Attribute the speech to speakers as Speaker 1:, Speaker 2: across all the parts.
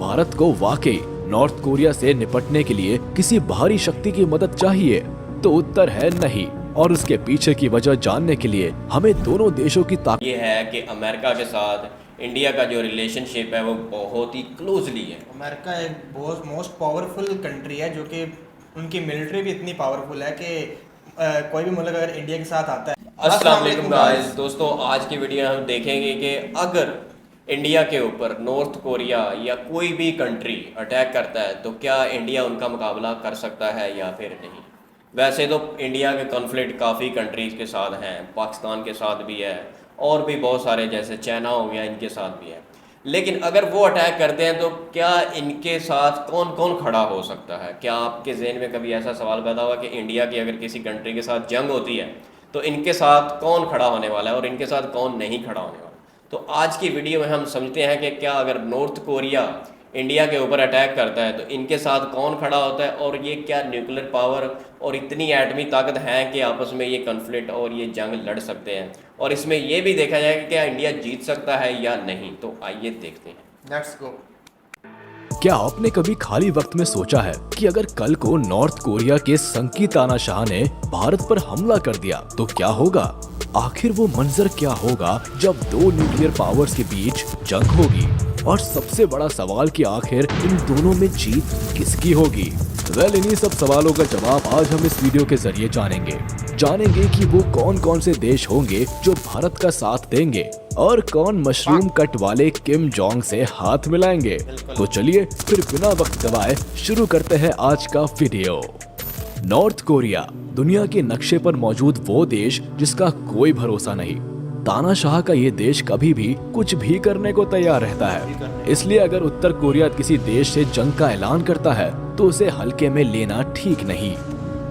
Speaker 1: भारत को वाकई north Korea से निपटने के लिए किसी बाहरी शक्ति की मदद चाहिए? तो उत्तर है नहीं। और उसके पीछे की वजह जानने के लिए हमें दोनों देशों की ताकत
Speaker 2: ये है कि अमेरिका के साथ इंडिया का जो रिलेशनशिप है वो बहुत ही क्लोजली है।
Speaker 3: अमेरिका एक बहुत मोस्ट पावरफुल कंट्री है, जो कि उनकी मिलिट्री भी इतनी पावरफुल है कि कोई भी मुल्क अगर इंडिया के साथ आता है।
Speaker 2: अस्सलाम वालेकुम गाइस, दोस्तों आज की वीडियो हम देखेंगे कि अगर इंडिया के ऊपर नॉर्थ कोरिया या कोई भी कंट्री अटैक करता है तो क्या इंडिया उनका मुकाबला कर सकता है या फिर नहीं। वैसे तो इंडिया के कॉन्फ्लिक्ट काफ़ी कंट्रीज़ के साथ हैं, पाकिस्तान के साथ भी है और भी बहुत सारे जैसे चाइना हो गया, इनके साथ भी है। लेकिन अगर वो अटैक करते हैं तो क्या इनके साथ कौन कौन खड़ा हो सकता है? क्या आपके जहन में कभी ऐसा सवाल पैदा हुआ कि इंडिया की अगर किसी कंट्री के साथ जंग होती है तो इनके साथ कौन खड़ा होने वाला है और इनके साथ कौन नहीं खड़ा होने वाला? तो आज की वीडियो में हम समझते हैं कि क्या अगर नॉर्थ कोरिया इंडिया के ऊपर अटैक करता है तो इनके साथ कौन खड़ा होता है और ये क्या न्यूक्लियर पावर और इतनी एटमी ताकत है कि आपस में ये कॉन्फ्लिक्ट और ये जंग लड़ सकते हैं, और इसमें ये भी देखा जाएगा कि क्या इंडिया जीत सकता है या नहीं। तो आइए देखते हैं,
Speaker 3: लेट्स गो।
Speaker 1: क्या आपने कभी खाली वक्त में सोचा है कि अगर कल को नॉर्थ कोरिया के संकी तानाशाह ने भारत पर हमला कर दिया तो क्या होगा? आखिर वो मंजर क्या होगा जब दो न्यूक्लियर पावर्स के बीच जंग होगी? और सबसे बड़ा सवाल कि आखिर इन दोनों में जीत किसकी होगी? इन्हीं सब सवालों का जवाब आज हम इस वीडियो के जरिए जानेंगे कि वो कौन कौन से देश होंगे जो भारत का साथ देंगे और कौन मशरूम कट वाले किम जोंग से हाथ मिलाएंगे। तो चलिए फिर बिना वक्त गवाए शुरू करते हैं आज का वीडियो। नॉर्थ कोरिया दुनिया के नक्शे पर मौजूद वो देश जिसका कोई भरोसा नहीं। तानाशाह का ये देश कभी भी कुछ भी करने को तैयार रहता है। इसलिए अगर उत्तर कोरिया किसी देश से जंग का ऐलान करता है तो उसे हल्के में लेना ठीक नहीं।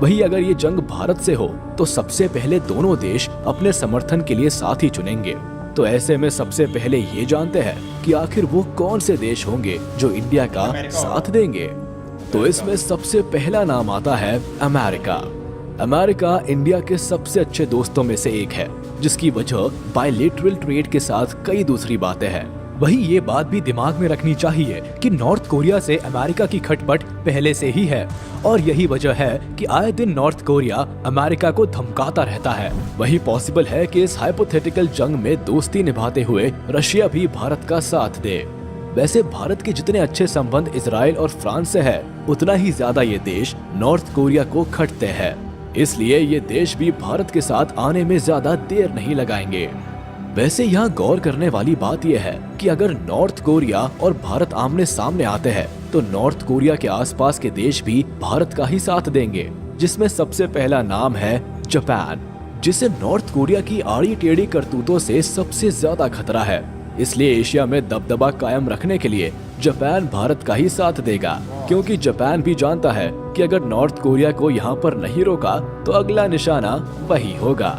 Speaker 1: वहीं अगर ये जंग भारत से हो तो सबसे पहले दोनों देश अपने समर्थन के लिए साथी चुनेंगे। तो ऐसे में सबसे पहले ये जानते हैं कि आखिर वो कौन से देश होंगे जो इंडिया का साथ देंगे। तो इसमें सबसे पहला नाम आता है अमेरिका। अमेरिका इंडिया के सबसे अच्छे दोस्तों में से एक है, जिसकी वजह बायलैटरल ट्रेड के साथ कई दूसरी बातें हैं। वही ये बात भी दिमाग में रखनी चाहिए कि नॉर्थ कोरिया से अमेरिका की खटपट पहले से ही है और यही वजह है कि आए दिन नॉर्थ कोरिया अमेरिका को धमकाता रहता है। वही पॉसिबल है कि इस हाइपोथेटिकल जंग में दोस्ती निभाते हुए रशिया भी भारत का साथ दे। वैसे भारत के जितने अच्छे संबंध इजराइल और फ्रांस से है, उतना ही ज्यादा ये देश नॉर्थ कोरिया को खटते हैं। इसलिए ये देश भी भारत के साथ आने में ज्यादा देर नहीं लगाएंगे। वैसे यहाँ गौर करने वाली बात यह है कि अगर नॉर्थ कोरिया और भारत आमने सामने आते हैं तो नॉर्थ कोरिया के आसपास के देश भी भारत का ही साथ देंगे, जिसमें सबसे पहला नाम है जापान, जिसे नॉर्थ कोरिया की आड़ी टेढ़ी करतूतों से सबसे ज्यादा खतरा है। इसलिए एशिया में दबदबा कायम रखने के लिए जापान भारत का ही साथ देगा, क्योंकि जापान भी जानता है कि अगर नॉर्थ कोरिया को यहाँ पर नहीं रोका तो अगला निशाना वही होगा।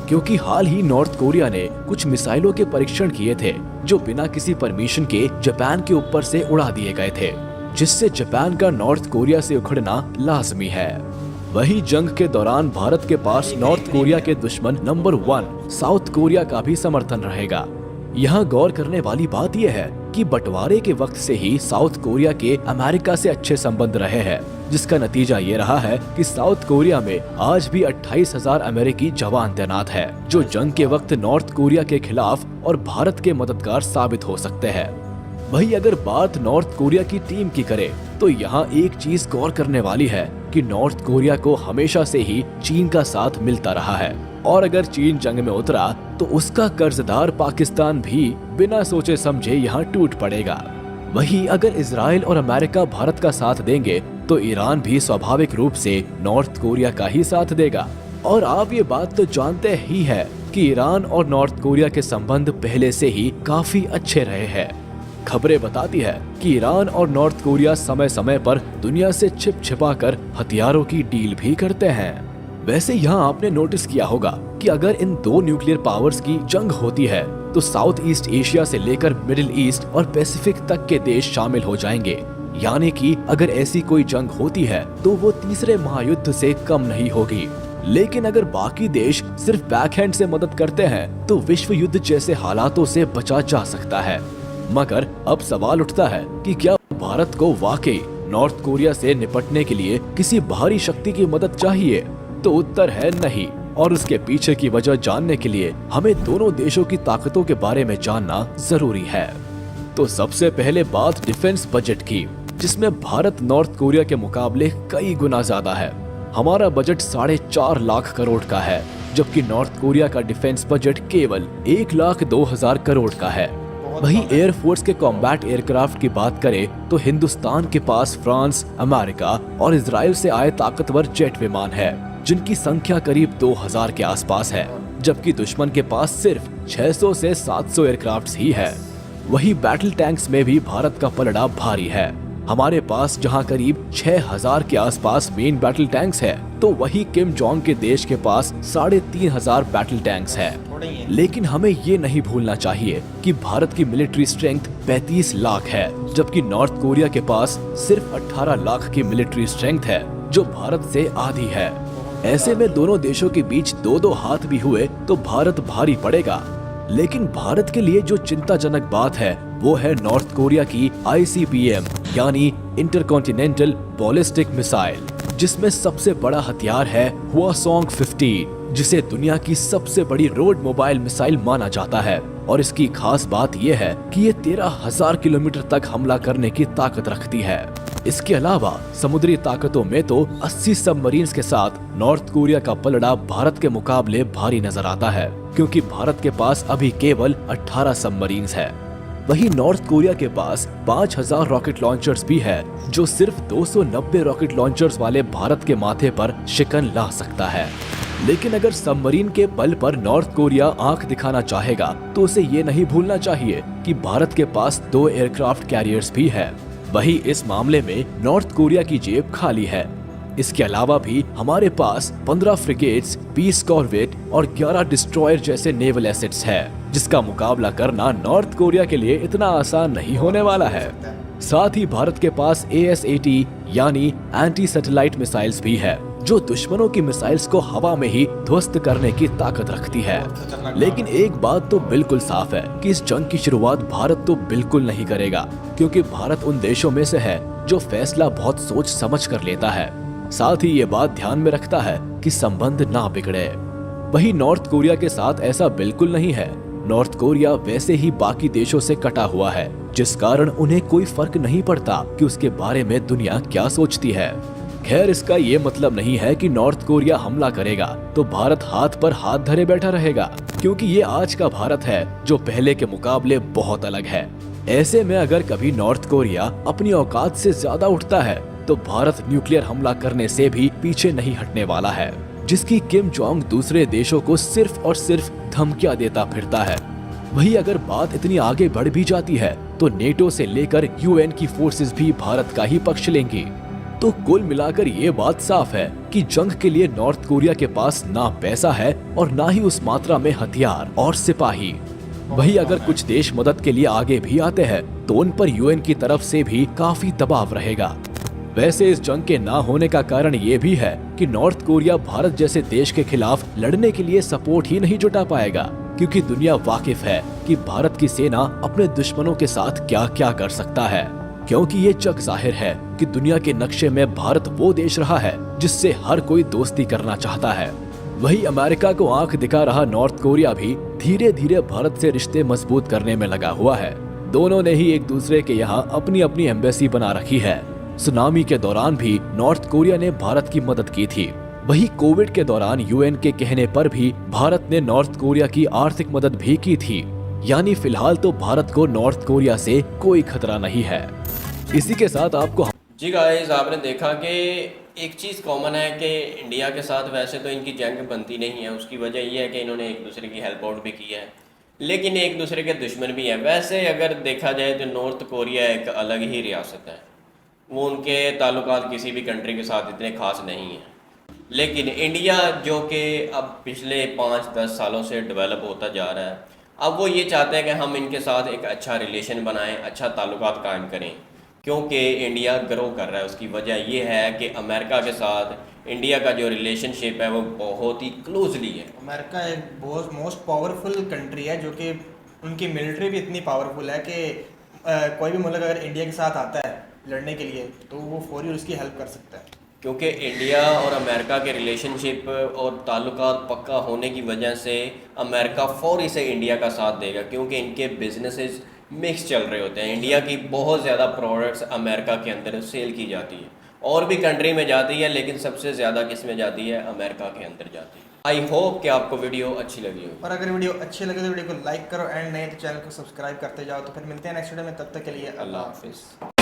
Speaker 1: क्योंकि हाल ही नॉर्थ कोरिया ने कुछ मिसाइलों के परीक्षण किए थे जो बिना किसी परमिशन के जापान के ऊपर से उड़ा दिए गए थे, जिससे जापान का नॉर्थ कोरिया से उखड़ना लाजमी है। वही जंग के दौरान भारत के पास नॉर्थ कोरिया के दुश्मन नंबर 1 साउथ कोरिया का भी समर्थन रहेगा। यहाँ गौर करने वाली बात यह है कि बंटवारे के वक्त से ही साउथ कोरिया के अमेरिका से अच्छे संबंध रहे हैं, जिसका नतीजा ये रहा है कि साउथ कोरिया में आज भी 28,000 अमेरिकी जवान तैनात है, जो जंग के वक्त नॉर्थ कोरिया के खिलाफ और भारत के मददगार साबित हो सकते हैं। वही अगर बात नॉर्थ कोरिया की टीम की करे तो यहाँ एक चीज गौर करने वाली है कि नॉर्थ कोरिया को हमेशा से ही चीन का साथ मिलता रहा है, और अगर चीन जंग में उतरा तो उसका कर्जदार पाकिस्तान भी बिना सोचे समझे यहाँ टूट पड़ेगा। वही अगर इजराइल और अमेरिका भारत का साथ देंगे तो ईरान भी स्वाभाविक रूप से नॉर्थ कोरिया का ही साथ देगा। और आप ये बात तो जानते ही है कि ईरान और नॉर्थ कोरिया के संबंध पहले से ही काफी अच्छे रहे हैं। खबरें बताती है कि ईरान और नॉर्थ कोरिया समय समय पर दुनिया से छिपा कर हथियारों की डील भी करते हैं। वैसे यहाँ आपने नोटिस किया होगा कि अगर इन दो न्यूक्लियर पावर्स की जंग होती है तो साउथ ईस्ट एशिया से लेकर मिडिल ईस्ट और पैसिफिक तक के देश शामिल हो जाएंगे। यानी कि अगर ऐसी कोई जंग होती है तो वो तीसरे महायुद्ध से कम नहीं होगी। लेकिन अगर बाकी देश सिर्फ बैकहैंड से मदद करते हैं तो विश्व युद्ध जैसे हालातों से बचा जा सकता है। मगर अब सवाल उठता है कि क्या भारत को वाकई नॉर्थ कोरिया से निपटने के लिए किसी बाहरी शक्ति की मदद चाहिए? तो उत्तर है नहीं। और उसके पीछे की वजह जानने के लिए हमें दोनों देशों की ताकतों के बारे में जानना जरूरी है। तो सबसे पहले बात डिफेंस बजट की, जिसमें भारत नॉर्थ कोरिया के मुकाबले कई गुना ज्यादा है। हमारा बजट 4.5 लाख करोड़ का है, जबकि नॉर्थ कोरिया का डिफेंस बजट केवल 1,02,000 करोड़ का है। वहीं एयरफोर्स के कॉम्बैट एयरक्राफ्ट की बात करें तो हिंदुस्तान के पास फ्रांस, अमेरिका और इजराइल से आए ताकतवर जेट विमान है, जिनकी संख्या करीब 2000 के आसपास है, जबकि दुश्मन के पास सिर्फ 600 से 700 एयरक्राफ्ट्स ही है। वहीं बैटल टैंक्स में भी भारत का पलड़ा भारी है। हमारे पास जहां करीब 6000 के आसपास मेन बैटल टैंक्स है, तो वही किम जोंग के देश के पास 3500 बैटल टैंक्स है। लेकिन हमें ये नहीं भूलना चाहिए कि भारत की मिलिट्री स्ट्रेंथ 35 लाख है, जबकि नॉर्थ कोरिया के पास सिर्फ 18 लाख की मिलिट्री स्ट्रेंथ है, जो भारत से आधी है। ऐसे में दोनों देशों के बीच दो हाथ भी हुए तो भारत भारी पड़ेगा। लेकिन भारत के लिए जो चिंताजनक बात है वो है नॉर्थ कोरिया की ICBM यानी इंटरकॉन्टिनेंटल बैलिस्टिक मिसाइल, जिसमें सबसे बड़ा हथियार है हवासोंग 15, जिसे दुनिया की सबसे बड़ी रोड मोबाइल मिसाइल माना जाता है। और इसकी खास बात यह है कि ये 13,000 किलोमीटर तक हमला करने की ताकत रखती है। इसके अलावा समुद्री ताकतों में तो 80 सबमरीन्स के साथ नॉर्थ कोरिया का पलड़ा भारत के मुकाबले भारी नजर आता है, क्योंकि भारत के पास अभी केवल 18 सबमरीन्स है। वहीं नॉर्थ कोरिया के पास 5000 रॉकेट लॉन्चर्स भी है, जो सिर्फ 290 रॉकेट लॉन्चर्स वाले भारत के माथे पर शिकन ला सकता है। लेकिन अगर सबमरीन के बल पर नॉर्थ कोरिया आंख दिखाना चाहेगा तो उसे ये नहीं भूलना चाहिए कि भारत के पास 2 एयरक्राफ्ट कैरियर्स भी है। वही इस मामले में नॉर्थ कोरिया की जेब खाली है। इसके अलावा भी हमारे पास 15 फ्रिगेट्स, 20 कॉर्वेट और 11 डिस्ट्रॉयर जैसे नेवल एसेट्स है, जिसका मुकाबला करना नॉर्थ कोरिया के लिए इतना आसान नहीं होने वाला है। साथ ही भारत के पास ASAT यानी एंटी सैटेलाइट मिसाइल्स भी है, जो दुश्मनों की मिसाइल्स को हवा में ही ध्वस्त करने की ताकत रखती है। लेकिन एक बात तो बिल्कुल साफ है कि इस जंग की शुरुआत भारत तो बिल्कुल नहीं करेगा, क्योंकि भारत उन देशों में से है जो फैसला बहुत सोच समझ कर लेता है। साथ ही ये बात ध्यान में रखता है कि संबंध ना बिगड़े। वही नॉर्थ कोरिया के साथ ऐसा बिल्कुल नहीं है। नॉर्थ कोरिया वैसे ही बाकी देशों से कटा हुआ है, जिस कारण उन्हें कोई फर्क नहीं पड़ता कि उसके बारे में दुनिया क्या सोचती है। खैर, इसका ये मतलब नहीं है कि नॉर्थ कोरिया हमला करेगा तो भारत हाथ पर हाथ धरे बैठा रहेगा, क्योंकि ये आज का भारत है जो पहले के मुकाबले बहुत अलग है। ऐसे में अगर कभी नॉर्थ कोरिया अपनी औकात से ज्यादा उठता है तो भारत न्यूक्लियर हमला करने से भी पीछे नहीं हटने वाला है, जिसकी किम जोंग दूसरे देशों को सिर्फ और सिर्फ धमकियां देता फिरता है। वही अगर बात इतनी आगे बढ़ भी जाती है तो नेटो से लेकर UN की फोर्सेस भी भारत का ही पक्ष लेंगी। तो कुल मिलाकर ये बात साफ है कि जंग के लिए नॉर्थ कोरिया के पास ना पैसा है और ना ही उस मात्रा में हथियार और सिपाही। वही अगर कुछ देश मदद के लिए आगे भी आते हैं तो उन पर UN की तरफ से भी काफी दबाव रहेगा। वैसे इस जंग के ना होने का कारण ये भी है कि नॉर्थ कोरिया भारत जैसे देश के खिलाफ लड़ने के लिए सपोर्ट ही नहीं जुटा पाएगा, क्योंकि दुनिया वाकिफ है कि भारत की सेना अपने दुश्मनों के साथ क्या क्या कर सकता है। क्योंकि ये जग जाहिर है कि दुनिया के नक्शे में भारत वो देश रहा है जिससे हर कोई दोस्ती करना चाहता है। वही अमेरिका को आंख दिखा रहा नॉर्थ कोरिया भी धीरे धीरे भारत से रिश्ते मजबूत करने में लगा हुआ है। दोनों ने ही एक दूसरे के यहाँ अपनी अपनी एम्बेसी बना रखी है। सुनामी के दौरान भी नॉर्थ कोरिया ने भारत की मदद की थी। वही कोविड के दौरान UN के कहने पर भी भारत ने नॉर्थ कोरिया की आर्थिक मदद भी की थी। यानी फिलहाल तो भारत को नॉर्थ कोरिया से कोई खतरा नहीं है। इसी के साथ आपको
Speaker 2: जी गाइस, आपने देखा कि एक चीज़ कॉमन है कि इंडिया के साथ वैसे तो इनकी जंग बनती नहीं है। उसकी वजह यह है कि इन्होंने एक दूसरे की हेल्प आउट भी की है, लेकिन एक दूसरे के दुश्मन भी हैं। वैसे अगर देखा जाए तो नॉर्थ कोरिया एक अलग ही रियासत है, वो उनके ताल्लुकात किसी भी कंट्री के साथ इतने खास नहीं हैं। लेकिन इंडिया जो कि अब पिछले 5-10 सालों से डेवलप होता जा रहा है, अब वो ये चाहते हैं कि हम इनके साथ एक अच्छा रिलेशन बनाएं, अच्छा ताल्लुकात कायम करें, क्योंकि इंडिया ग्रो कर रहा है। उसकी वजह ये है कि अमेरिका के साथ इंडिया का जो रिलेशनशिप है वो बहुत ही क्लोजली है।
Speaker 3: अमेरिका एक बहुत मोस्ट पावरफुल कंट्री है, जो कि उनकी मिलिट्री भी इतनी पावरफुल है कि कोई भी मुल्क अगर इंडिया के साथ आता है लड़ने के लिए, तो वो फौरी उसकी हेल्प कर सकता है।
Speaker 2: क्योंकि इंडिया और अमेरिका के रिलेशनशिप और ताल्लुकात पक्का होने की वजह से अमेरिका फौरी से इंडिया का साथ देगा, क्योंकि इनके बिजनेसेस मिक्स चल रहे होते हैं। इंडिया की बहुत ज़्यादा प्रोडक्ट्स अमेरिका के अंदर सेल की जाती है, और भी कंट्री में जाती है, लेकिन सबसे ज़्यादा किस में जाती है? अमेरिका के अंदर जाती है। आई होप कि आपको वीडियो अच्छी लगी हो।
Speaker 3: और अगर वीडियो अच्छी लगे तो वीडियो को लाइक करो, एंड नए तो चैनल को सब्सक्राइब करते जाओ। तो फिर मिलते हैं नेक्स्ट वीडियो में, तब तक के लिए
Speaker 2: अल्लाह हाफिज़।